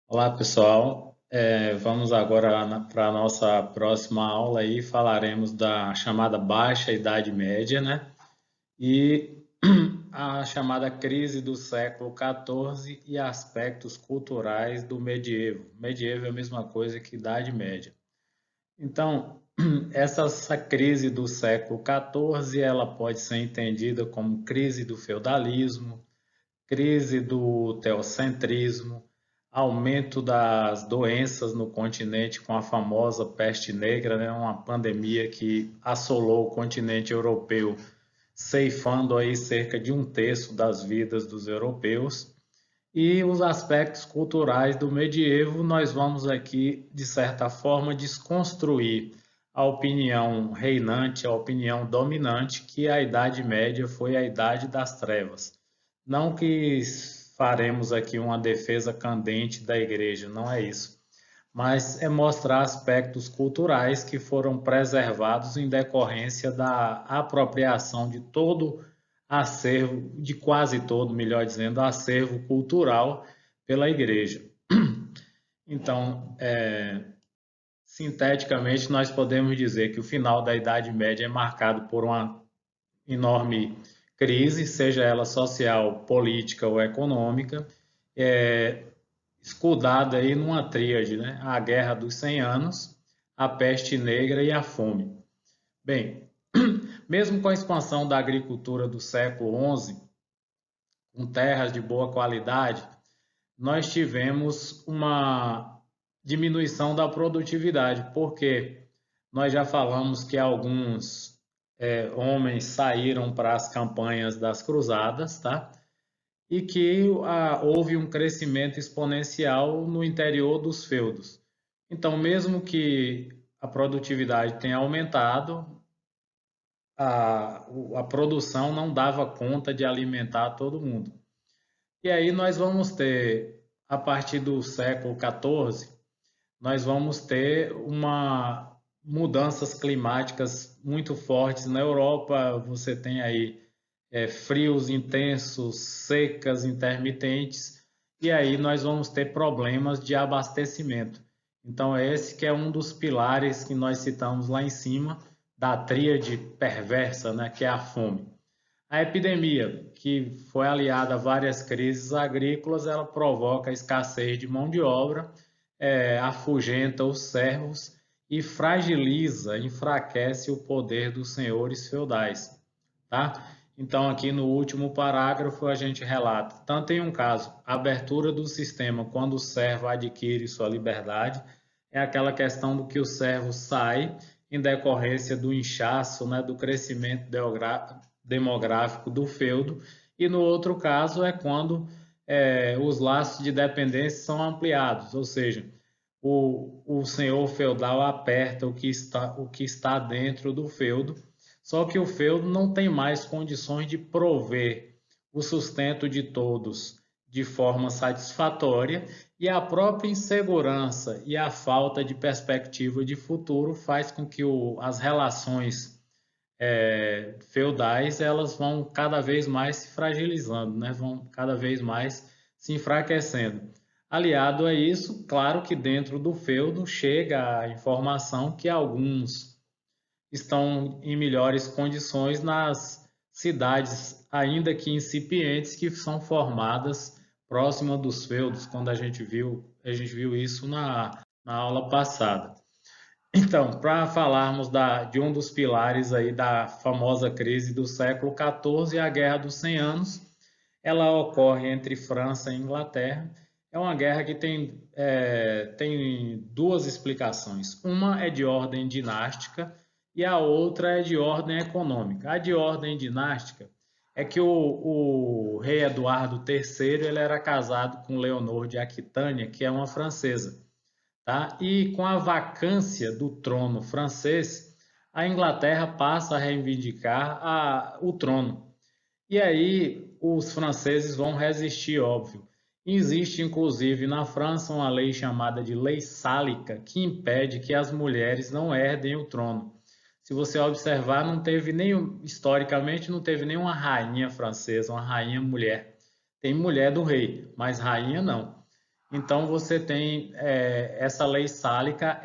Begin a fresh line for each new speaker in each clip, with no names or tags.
Olá, pessoal. Vamos agora para a nossa próxima aula aí, falaremos da chamada Baixa Idade Média, né? E a chamada crise do século XIV e aspectos culturais do medievo. Medievo é a mesma coisa que Idade Média. Então, essa crise do século XIV, ela pode ser entendida como crise do feudalismo, crise do teocentrismo, aumento das doenças no continente com a famosa peste negra, né, uma pandemia que assolou o continente europeu, ceifando aí cerca de um terço das vidas dos europeus. E os aspectos culturais do medievo, nós vamos aqui, de certa forma, desconstruir a opinião reinante, a opinião dominante, que a Idade Média foi a Idade das Trevas. Não que faremos aqui uma defesa candente da igreja, não é isso. Mas é mostrar aspectos culturais que foram preservados em decorrência da apropriação de todo acervo, de quase todo, melhor dizendo, acervo cultural pela igreja. Então, sinteticamente, nós podemos dizer que o final da Idade Média é marcado por uma enorme crise, seja ela social, política ou econômica, escudada aí numa tríade, né? A Guerra dos 100 Anos, a peste negra e a fome. Bem, mesmo com a expansão da agricultura do século XI, com terras de boa qualidade, nós tivemos uma diminuição da produtividade, porque nós já falamos que alguns homens saíram para as campanhas das cruzadas, tá? E que houve um crescimento exponencial no interior dos feudos. Então, mesmo que a produtividade tenha aumentado, a produção não dava conta de alimentar todo mundo. E aí nós vamos ter, a partir do século XIV, nós vamos ter uma mudanças climáticas muito fortes na Europa. Você tem aí frios intensos, secas intermitentes, e aí nós vamos ter problemas de abastecimento. Então, esse que é um dos pilares que nós citamos lá em cima da tríade perversa, né, que é a fome. A epidemia, que foi aliada a várias crises agrícolas, ela provoca a escassez de mão de obra, afugenta os servos e fragiliza, enfraquece o poder dos senhores feudais, tá? Então, aqui no último parágrafo, a gente relata, tanto em um caso, a abertura do sistema quando o servo adquire sua liberdade, é aquela questão do que o servo sai em decorrência do inchaço, né, do crescimento demográfico do feudo, e no outro caso é quando os laços de dependência são ampliados, ou seja, o senhor feudal aperta o que está dentro do feudo, só que o feudo não tem mais condições de prover o sustento de todos de forma satisfatória, e a própria insegurança e a falta de perspectiva de futuro faz com que as relações feudais elas vão cada vez mais se fragilizando, né? Vão cada vez mais se enfraquecendo. Aliado a isso, claro que dentro do feudo chega a informação que alguns estão em melhores condições nas cidades, ainda que incipientes, que são formadas próxima dos feudos, quando a gente viu isso na aula passada. Então, para falarmos de um dos pilares aí da famosa crise do século XIV, a Guerra dos 100 Anos, ela ocorre entre França e Inglaterra. É uma guerra que tem duas explicações. Uma é de ordem dinástica e a outra é de ordem econômica. A de ordem dinástica é que o rei Eduardo III ele era casado com Leonor de Aquitânia, que é uma francesa. Tá? E com a vacância do trono francês, a Inglaterra passa a reivindicar o trono. E aí os franceses vão resistir, óbvio. Existe, inclusive, na França uma lei chamada de Lei Sálica, que impede que as mulheres não herdem o trono. Se você observar, historicamente, não teve nenhuma rainha francesa, uma rainha mulher. Tem mulher do rei, mas rainha não. Então você tem essa lei sálica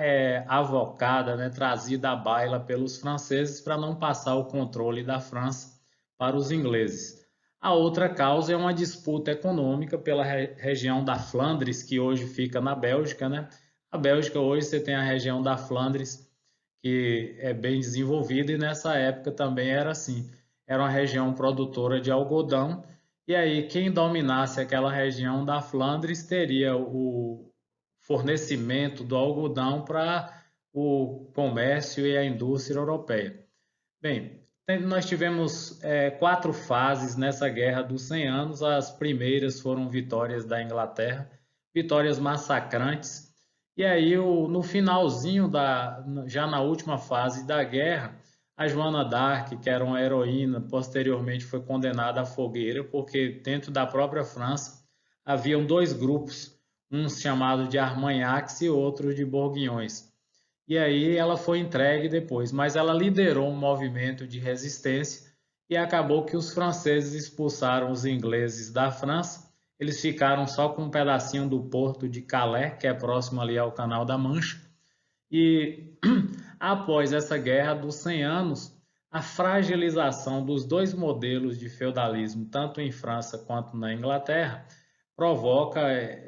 avocada, né, trazida à baila pelos franceses para não passar o controle da França para os ingleses. A outra causa é uma disputa econômica pela região da Flandres, que hoje fica na Bélgica, né? A Bélgica hoje você tem a região da Flandres, que é bem desenvolvida, e nessa época também era assim. Era uma região produtora de algodão, e aí quem dominasse aquela região da Flandres teria o fornecimento do algodão para o comércio e a indústria europeia. Bem, nós tivemos 4 fases nessa Guerra dos 100 Anos. As primeiras foram vitórias da Inglaterra, vitórias massacrantes. E aí, no finalzinho, já na última fase da guerra, a Joana d'Arc, que era uma heroína, posteriormente foi condenada à fogueira, porque dentro da própria França haviam 2 grupos, uns chamados de Armagnacs e outros de Bourguignons. E aí ela foi entregue depois, mas ela liderou um movimento de resistência e acabou que os franceses expulsaram os ingleses da França. Eles ficaram só com um pedacinho do porto de Calais, que é próximo ali ao Canal da Mancha. E após essa guerra dos 100 anos, a fragilização dos 2 modelos de feudalismo, tanto em França quanto na Inglaterra, provoca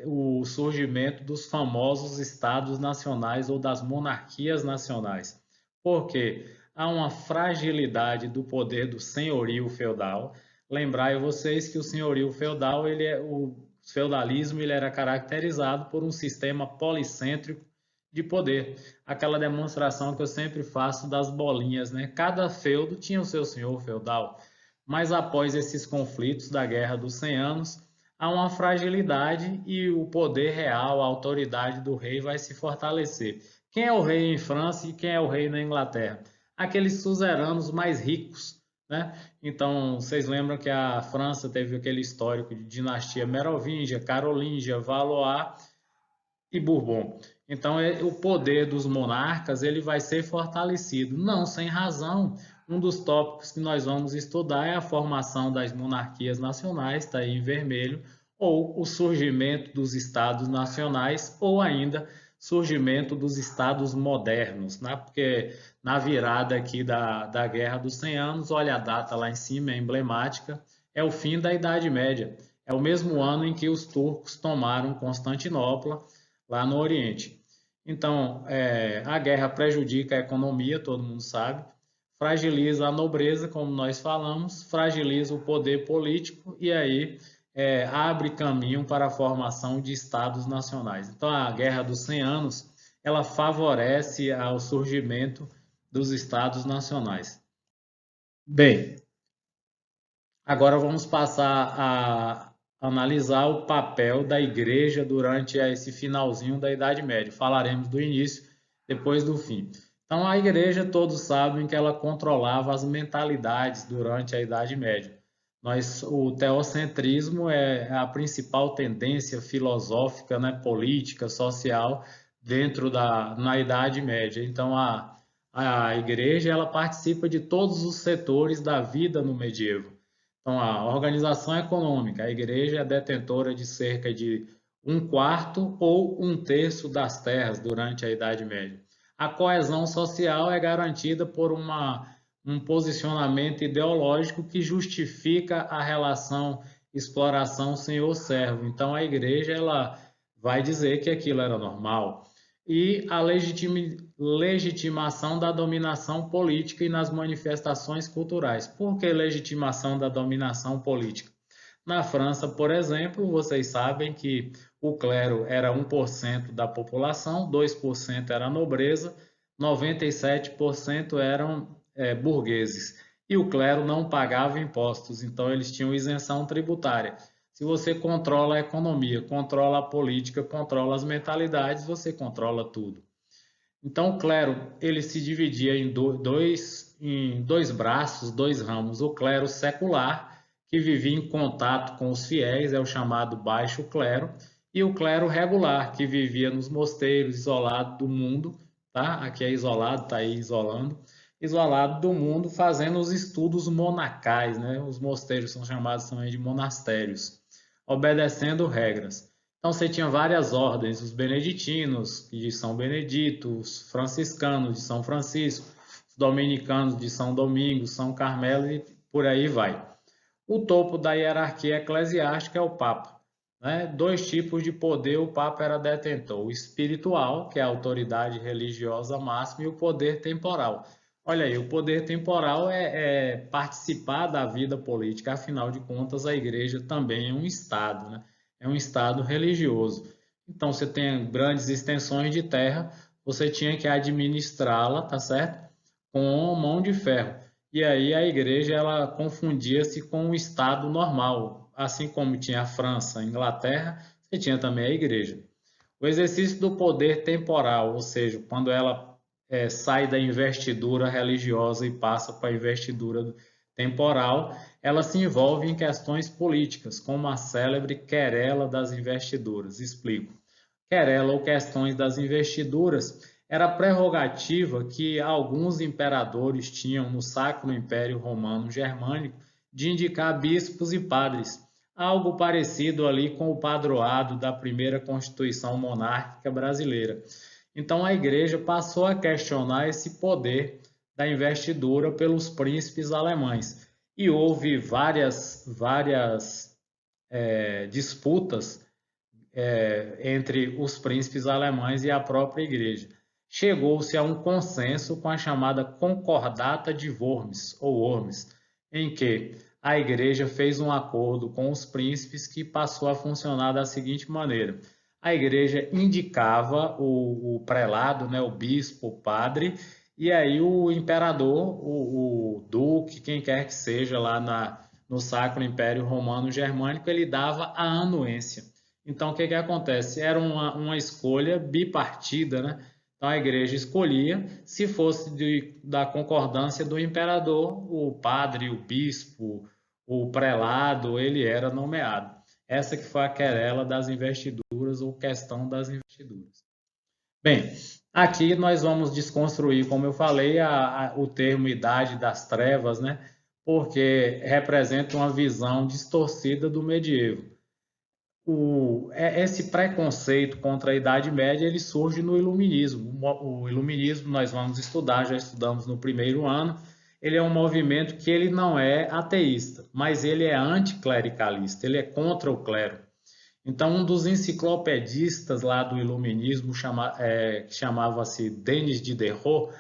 o surgimento dos famosos estados nacionais ou das monarquias nacionais. Porque há uma fragilidade do poder do senhorio feudal. Lembrai vocês que o senhorio feudal, o feudalismo, ele era caracterizado por um sistema policêntrico de poder. Aquela demonstração que eu sempre faço das bolinhas, né? Cada feudo tinha o seu senhor feudal. Mas após esses conflitos da Guerra dos 100 Anos, há uma fragilidade e o poder real, a autoridade do rei vai se fortalecer. Quem é o rei em França e quem é o rei na Inglaterra? Aqueles suzeranos mais ricos, né? Então, vocês lembram que a França teve aquele histórico de dinastia merovingia, carolíngia, Valois e Bourbon. Então, o poder dos monarcas ele vai ser fortalecido, não sem razão. Um dos tópicos que nós vamos estudar é a formação das monarquias nacionais, está aí em vermelho, ou o surgimento dos estados nacionais, ou ainda surgimento dos estados modernos, né? Porque na virada aqui da Guerra dos 100 Anos, olha a data lá em cima, é emblemática, é o fim da Idade Média. É o mesmo ano em que os turcos tomaram Constantinopla, lá no Oriente. Então, a guerra prejudica a economia, todo mundo sabe, fragiliza a nobreza, como nós falamos, fragiliza o poder político e aí abre caminho para a formação de estados nacionais. Então, a Guerra dos 100 Anos, ela favorece ao surgimento dos estados nacionais. Bem, agora vamos passar a analisar o papel da igreja durante esse finalzinho da Idade Média. Falaremos do início, depois do fim. Então, a igreja, todos sabem que ela controlava as mentalidades durante a Idade Média. O teocentrismo é a principal tendência filosófica, né, política, social na Idade Média. Então, a igreja ela participa de todos os setores da vida no medievo. Então, a organização econômica, a igreja é detentora de cerca de 1/4 ou 1/3 das terras durante a Idade Média. A coesão social é garantida por um posicionamento ideológico que justifica a relação exploração senhor-servo. Então, a igreja ela vai dizer que aquilo era normal. E a legitimação da dominação política e nas manifestações culturais. Por que legitimação da dominação política? Na França, por exemplo, vocês sabem que o clero era 1% da população, 2% era nobreza, 97% eram burgueses. E o clero não pagava impostos, então eles tinham isenção tributária. Se você controla a economia, controla a política, controla as mentalidades, você controla tudo. Então, o clero ele se dividia em dois braços, 2 ramos. O clero secular, que vivia em contato com os fiéis, é o chamado baixo clero, e o clero regular, que vivia nos mosteiros, isolado do mundo, tá? Aqui é isolado, tá aí isolando, isolado do mundo, fazendo os estudos monacais, né? Os mosteiros são chamados também de monastérios, obedecendo regras. Então você tinha várias ordens, os beneditinos de São Benedito, os franciscanos de São Francisco, os dominicanos de São Domingos, São Carmelo e por aí vai. O topo da hierarquia eclesiástica é o Papa. Né? Dois tipos de poder o Papa era detentor: o espiritual, que é a autoridade religiosa máxima, e o poder temporal. Olha aí, o poder temporal é participar da vida política, afinal de contas, a igreja também é um Estado, né? É um Estado religioso. Então, você tem grandes extensões de terra, você tinha que administrá-la, tá certo? Com mão de ferro. E aí a igreja ela confundia-se com o Estado normal, assim como tinha a França, a Inglaterra, você tinha também a igreja. O exercício do poder temporal, ou seja, quando ela sai da investidura religiosa e passa para a investidura temporal, ela se envolve em questões políticas, como a célebre querela das investiduras. Explico. Querela ou questões das investiduras era prerrogativa que alguns imperadores tinham no Sacro Império Romano Germânico de indicar bispos e padres, algo parecido ali com o padroado da primeira Constituição monárquica brasileira. Então a igreja passou a questionar esse poder da investidura pelos príncipes alemães e houve várias disputas entre os príncipes alemães e a própria igreja. Chegou-se a um consenso com a chamada Concordata de Worms, ou Worms, em que a igreja fez um acordo com os príncipes que passou a funcionar da seguinte maneira: a igreja indicava o prelado, né, o bispo, o padre, e aí o imperador, o duque, quem quer que seja lá no Sacro Império Romano Germânico, ele dava a anuência. Então, o que que acontece? Era uma escolha bipartida, né? Então, a igreja escolhia, se fosse da concordância do imperador, o padre, o bispo, o prelado, ele era nomeado. Essa que foi a querela das investiduras ou questão das investiduras. Bem, aqui nós vamos desconstruir, como eu falei, o termo Idade das Trevas, né? Porque representa uma visão distorcida do medievo. Esse preconceito contra a Idade Média ele surge no Iluminismo. O Iluminismo nós vamos estudar, já estudamos no primeiro ano. Ele é um movimento que ele não é ateísta, mas ele é anticlericalista, ele é contra o clero. Então, um dos enciclopedistas lá do Iluminismo, que chamava-se Denis Diderot,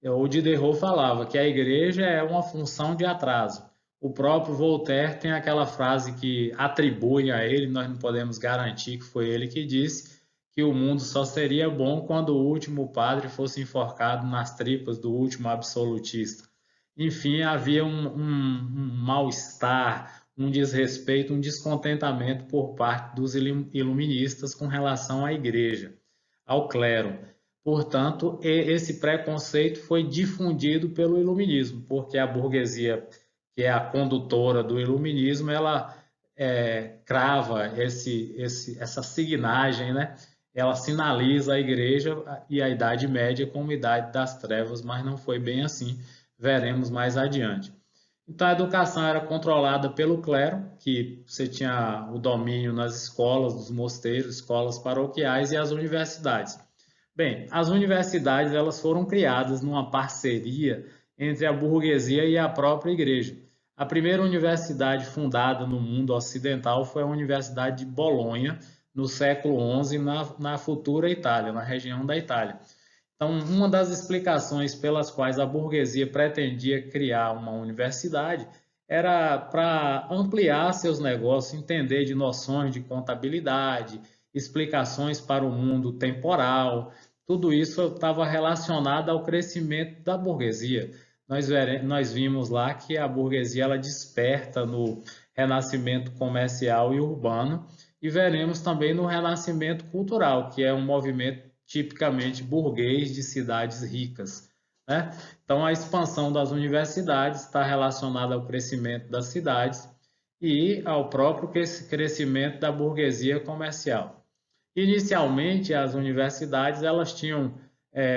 o Diderot falava que a igreja é uma função de atraso. O próprio Voltaire tem aquela frase que atribui a ele, nós não podemos garantir que foi ele que disse, que o mundo só seria bom quando o último padre fosse enforcado nas tripas do último absolutista. Enfim, havia um mal-estar, um desrespeito, um descontentamento por parte dos iluministas com relação à igreja, ao clero. Portanto, esse preconceito foi difundido pelo iluminismo, porque a burguesia, que é a condutora do iluminismo, ela crava essa signagem, né? Ela sinaliza a igreja e a Idade Média como Idade das Trevas, mas não foi bem assim, veremos mais adiante. Então, a educação era controlada pelo clero, que você tinha o domínio nas escolas, dos mosteiros, escolas paroquiais e as universidades. Bem, as universidades elas foram criadas numa parceria entre a burguesia e a própria igreja. A primeira universidade fundada no mundo ocidental foi a Universidade de Bolonha, no século XI, na futura Itália, na região da Itália. Então, uma das explicações pelas quais a burguesia pretendia criar uma universidade era para ampliar seus negócios, entender de noções de contabilidade, explicações para o mundo temporal. Tudo isso estava relacionado ao crescimento da burguesia. Nós vimos lá que a burguesia ela desperta no renascimento comercial e urbano e veremos também no renascimento cultural, que é um movimento tipicamente burguês de cidades ricas. Né? Então, a expansão das universidades está relacionada ao crescimento das cidades e ao próprio crescimento da burguesia comercial. Inicialmente, as universidades elas tinham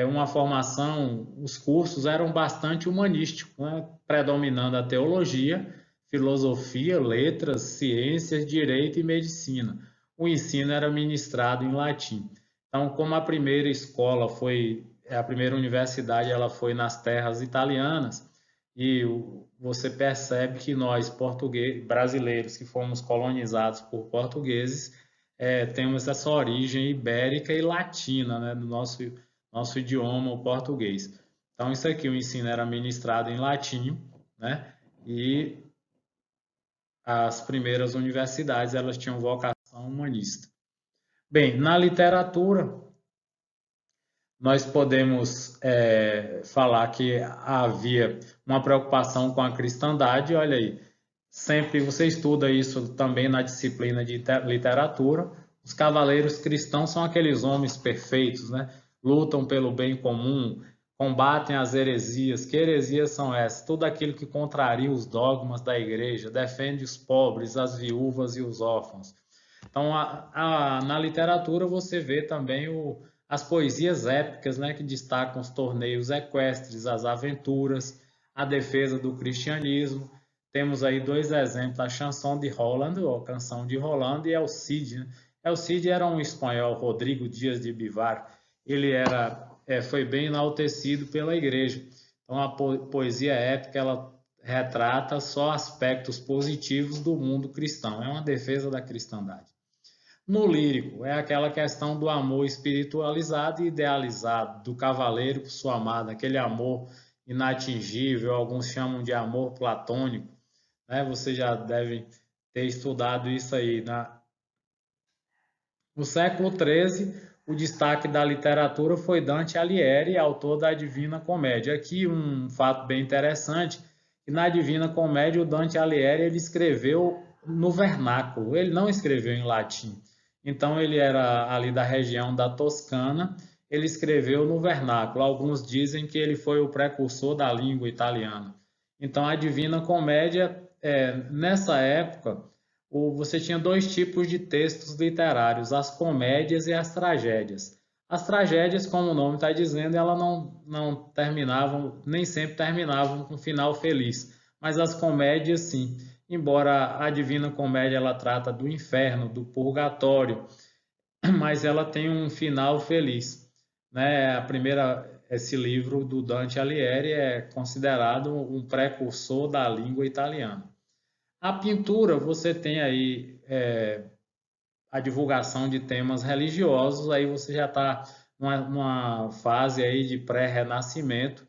uma formação, os cursos eram bastante humanísticos, né? Predominando a teologia, filosofia, letras, ciências, direito e medicina. o ensino era ministrado em latim. Então, como a primeira escola foi, a primeira universidade, ela foi nas terras italianas, e você percebe que nós, portugueses, brasileiros, que fomos colonizados por portugueses, temos essa origem ibérica e latina, né, do nosso idioma, o português. Então, isso aqui, o ensino era ministrado em latim, né, e as primeiras universidades, elas tinham vocação humanista. Bem, na literatura, nós podemos falar que havia uma preocupação com a cristandade, olha aí, sempre você estuda isso também na disciplina de literatura. Os cavaleiros cristãos são aqueles homens perfeitos, né? Lutam pelo bem comum, combatem as heresias. Que heresias são essas? Tudo aquilo que contraria os dogmas da igreja, defende os pobres, as viúvas e os órfãos. Então, na literatura você vê também as poesias épicas, né, que destacam os torneios equestres, as aventuras, a defesa do cristianismo. Temos aí dois exemplos, a Chanson de Roland, ou a Canção de Rolando, e El Cid. Né? El Cid era um espanhol, Rodrigo Dias de Bivar. Ele foi bem enaltecido pela igreja. Então, a poesia épica, ela retrata só aspectos positivos do mundo cristão. É uma defesa da cristandade. No lírico, é aquela questão do amor espiritualizado e idealizado, do cavaleiro por sua amada, aquele amor inatingível, alguns chamam de amor platônico, né? Você já deve ter estudado isso aí. No século XIII, o destaque da literatura foi Dante Alighieri, autor da Divina Comédia. Aqui um fato bem interessante, que na Divina Comédia o Dante Alighieri ele escreveu no vernáculo, ele não escreveu em latim. Então ele era ali da região da Toscana, ele escreveu no vernáculo. Alguns dizem que ele foi o precursor da língua italiana. Então a Divina Comédia, nessa época, você tinha dois tipos de textos literários, as comédias e as tragédias. As tragédias, como o nome está dizendo, elas não terminavam, nem sempre terminavam com um final feliz, mas as comédias sim. Embora a Divina Comédia ela trata do inferno, do purgatório, mas ela tem um final feliz, né? Esse livro do Dante Alighieri é considerado um precursor da língua italiana. A pintura, você tem aí a divulgação de temas religiosos, aí você já está numa fase aí de pré-renascimento.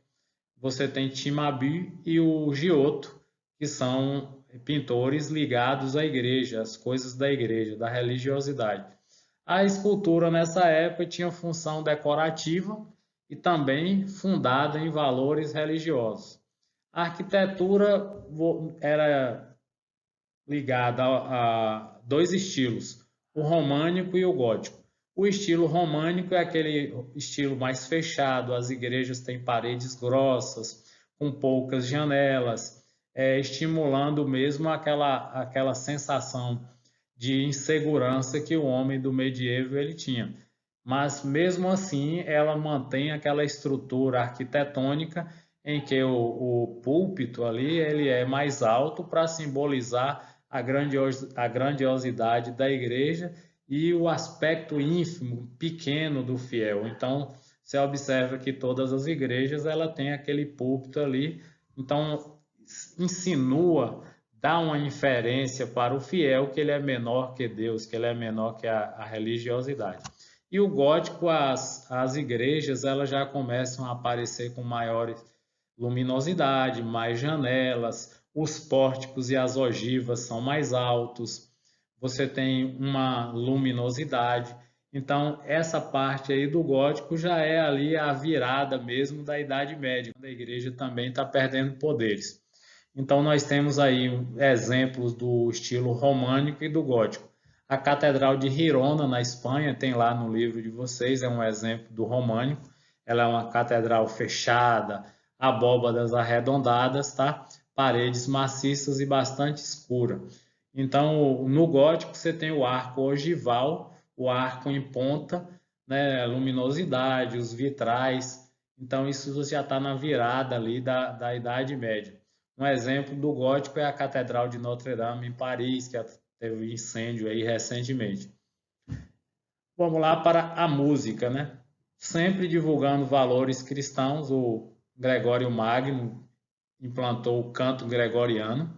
Você tem Cimabue e o Giotto, que são pintores ligados à igreja, às coisas da igreja, da religiosidade. A escultura nessa época tinha função decorativa e também fundada em valores religiosos. A arquitetura era ligada a dois estilos, o românico e o gótico. O estilo românico é aquele estilo mais fechado, as igrejas têm paredes grossas, com poucas janelas, estimulando mesmo aquela sensação de insegurança que o homem do medievo ele tinha. Mas mesmo assim, ela mantém aquela estrutura arquitetônica em que o púlpito ali ele é mais alto para simbolizar a grandiosidade da igreja e o aspecto ínfimo, pequeno do fiel. Então, você observa que todas as igrejas ela tem aquele púlpito ali, então insinua, dá uma inferência para o fiel que ele é menor que Deus, que ele é menor que a religiosidade. E o gótico, as igrejas, elas já começam a aparecer com maior luminosidade, mais janelas, os pórticos e as ogivas são mais altos, você tem uma luminosidade. Então, essa parte aí do gótico já é ali a virada mesmo da Idade Média, quando a igreja também está perdendo poderes. Então, nós temos aí exemplos do estilo românico e do gótico. A Catedral de Girona, na Espanha, tem lá no livro de vocês, é um exemplo do românico. Ela é uma catedral fechada, abóbadas arredondadas, tá? Paredes maciças e bastante escura. Então, no gótico, você tem o arco ogival, o arco em ponta, né? Luminosidade, os vitrais. Então, isso já está na virada ali da Idade Média. Um exemplo do gótico é a Catedral de Notre-Dame em Paris, que teve incêndio aí recentemente. Vamos lá para a música, né? Sempre divulgando valores cristãos, o Gregório Magno implantou o canto gregoriano.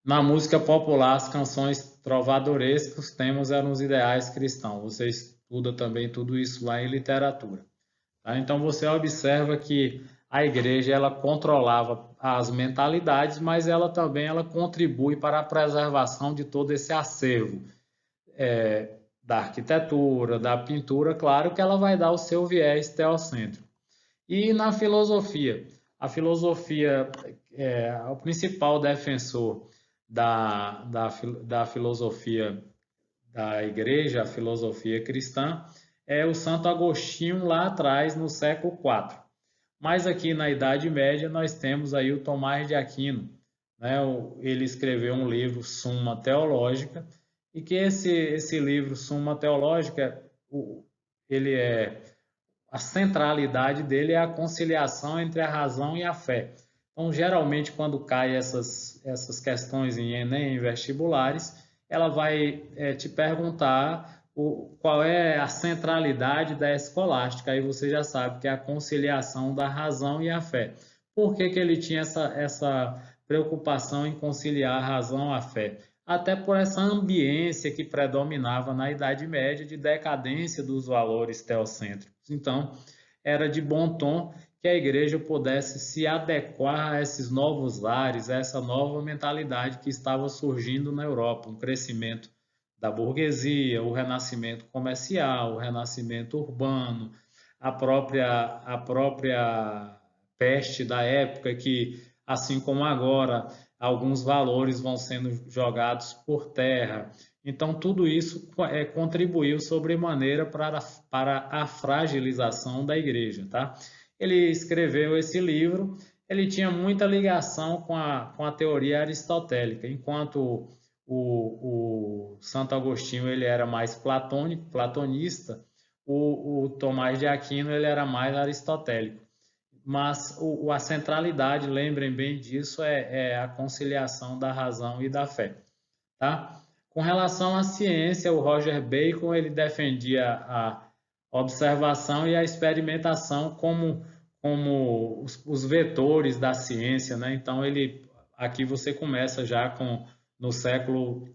Na música popular, as canções trovadorescas, os temas eram os ideais cristãos. Você estuda também tudo isso lá em literatura. Tá? Então você observa que a igreja ela controlava as mentalidades, mas ela também ela contribui para a preservação de todo esse acervo da arquitetura, da pintura, claro que ela vai dar o seu viés teocêntrico. E na filosofia, a filosofia o principal defensor da filosofia da igreja, a filosofia cristã, é o Santo Agostinho lá atrás, no século IV. Mas aqui na Idade Média nós temos aí o Tomás de Aquino, né? Ele escreveu um livro Suma Teológica e que esse livro Suma Teológica, ele é a centralidade dele é a conciliação entre a razão e a fé. Então, geralmente, quando cai essas questões em Enem, em vestibulares, ela vai te perguntar qual é a centralidade da escolástica. Aí você já sabe que é a conciliação da razão e a fé. Por que ele tinha essa preocupação em conciliar a razão e a fé? Até por essa ambiência que predominava na Idade Média de decadência dos valores teocêntricos. Então, era de bom tom que a igreja pudesse se adequar a esses novos ares, a essa nova mentalidade que estava surgindo na Europa, um crescimento da burguesia, o renascimento comercial, o renascimento urbano, a própria peste da época que, assim como agora, alguns valores vão sendo jogados por terra. Então, tudo isso contribuiu sobremaneira para a fragilização da igreja. Tá? Ele escreveu esse livro, ele tinha muita ligação com a teoria aristotélica, enquanto o Santo Agostinho ele era mais platônico, platonista, o Tomás de Aquino ele era mais aristotélico. Mas a centralidade, lembrem bem disso, é a conciliação da razão e da fé. Tá? Com relação à ciência, o Roger Bacon ele defendia a observação e a experimentação como os vetores da ciência, né? Então aqui você começa já no século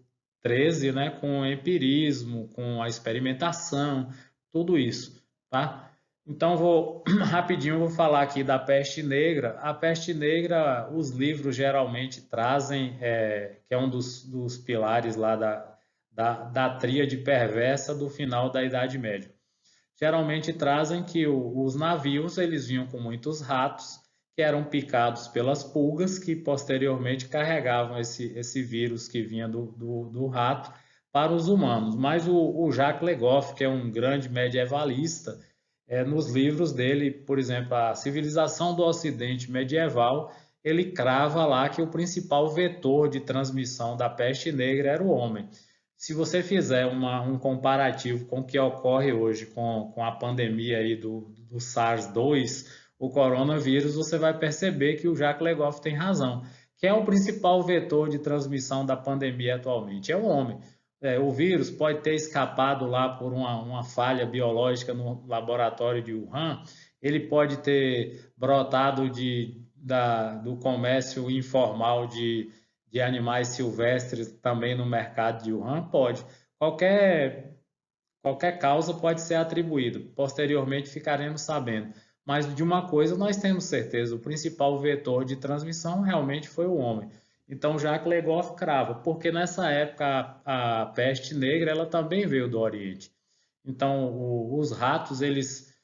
XIII, né? Com o empirismo, com a experimentação, tudo isso, tá? Então vou rapidinho vou falar aqui da peste negra. A peste negra, os livros geralmente trazem, que é um dos pilares lá da tríade perversa do final da Idade Média. Geralmente trazem que os navios eles vinham com muitos ratos que eram picados pelas pulgas que posteriormente carregavam esse vírus que vinha do rato para os humanos. Mas o Jacques Le Goff, que é um grande medievalista, nos livros dele, por exemplo, a Civilização do Ocidente Medieval, ele crava lá que o principal vetor de transmissão da peste negra era o homem. Se você fizer um comparativo com o que ocorre hoje com a pandemia aí do SARS-2, o coronavírus, você vai perceber que o Jacques Le Goff tem razão. Quem é o principal vetor de transmissão da pandemia atualmente? É o homem. O vírus pode ter escapado lá por uma falha biológica no laboratório de Wuhan, ele pode ter brotado do comércio informal de animais silvestres também no mercado de Wuhan? Pode. Qualquer causa pode ser atribuída. Posteriormente ficaremos sabendo. Mas de uma coisa nós temos certeza: o principal vetor de transmissão realmente foi o homem. Então Jacques Le Goff crava, porque nessa época a peste negra ela também veio do Oriente. Então os ratos eles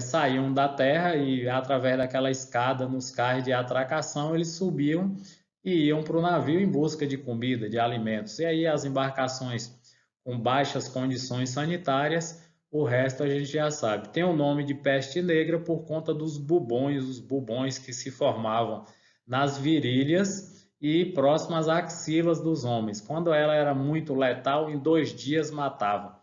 saíam da terra e através daquela escada nos cais de atracação eles subiam e iam para o navio em busca de comida, de alimentos. E aí as embarcações com baixas condições sanitárias, o resto a gente já sabe. Tem o nome de peste negra por conta dos bubões, os bubões que se formavam nas virilhas e próximas axilas dos homens. Quando ela era muito letal, em 2 dias matava.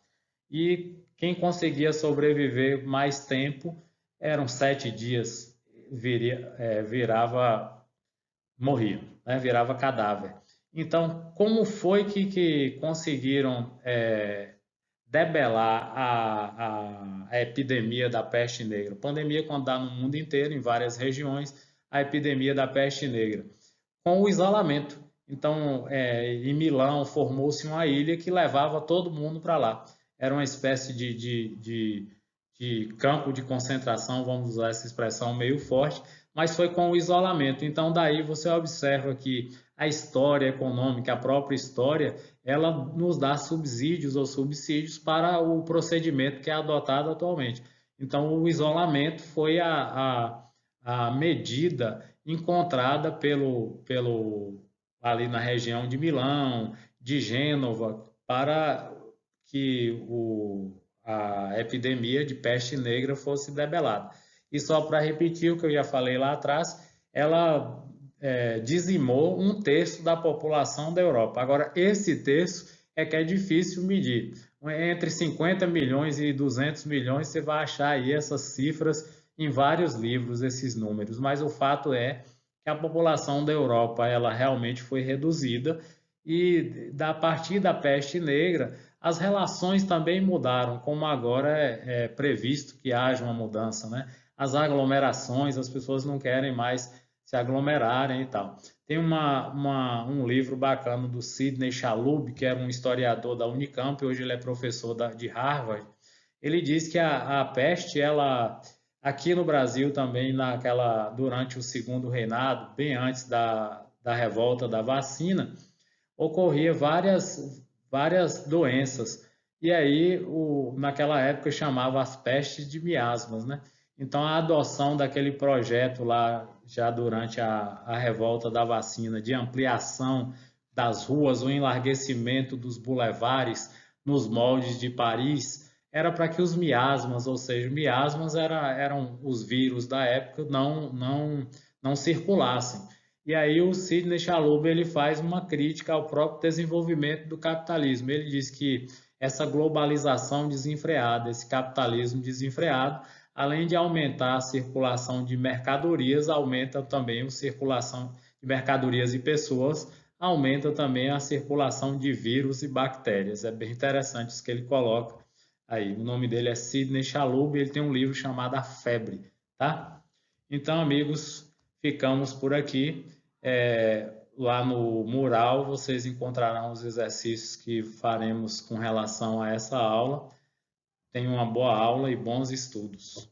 E quem conseguia sobreviver mais tempo, eram 7 dias, morria, né? Virava cadáver. Então, como foi que conseguiram debelar a epidemia da peste negra. Pandemia quando dá no mundo inteiro, em várias regiões, a epidemia da peste negra. Com o isolamento. Então, em Milão, formou-se uma ilha que levava todo mundo para lá. Era uma espécie de campo de concentração, vamos usar essa expressão meio forte, mas foi com o isolamento. Então, daí você observa que a história econômica, a própria história, ela nos dá subsídios ou subsídios para o procedimento que é adotado atualmente. Então, o isolamento foi a medida encontrada ali na região de Milão, de Gênova, para que a epidemia de peste negra fosse debelada. E só para repetir o que eu já falei lá atrás, ela dizimou 1/3 da população da Europa. Agora, esse terço é que é difícil medir. Entre 50 milhões e 200 milhões, você vai achar aí essas cifras em vários livros, esses números. Mas o fato é que a população da Europa ela realmente foi reduzida e a partir da peste negra as relações também mudaram, como agora é previsto que haja uma mudança, né? As aglomerações, as pessoas não querem mais se aglomerarem e tal. Tem um livro bacana do Sidney Chalhoub, que era um historiador da Unicamp, hoje ele é professor de Harvard. Ele diz que a peste, ela aqui no Brasil também, durante o segundo reinado, bem antes da revolta da vacina, ocorria várias doenças. E aí, naquela época, chamava as pestes de miasmas, né? Então, a adoção daquele projeto lá, já durante a revolta da vacina, de ampliação das ruas, o enlarguecimento dos bulevares nos moldes de Paris, era para que os miasmas, ou seja, miasmas eram os vírus da época, não circulassem. E aí o Sidney Chalhoub ele faz uma crítica ao próprio desenvolvimento do capitalismo. Ele diz que essa globalização desenfreada, esse capitalismo desenfreado, além de aumentar a circulação de mercadorias, aumenta também a circulação de mercadorias e pessoas, aumenta também a circulação de vírus e bactérias. É bem interessante isso que ele coloca aí. O nome dele é Sidney Chalhoub e ele tem um livro chamado A Febre, tá? Então, amigos, ficamos por aqui. Lá no mural vocês encontrarão os exercícios que faremos com relação a essa aula. Tenham uma boa aula e bons estudos.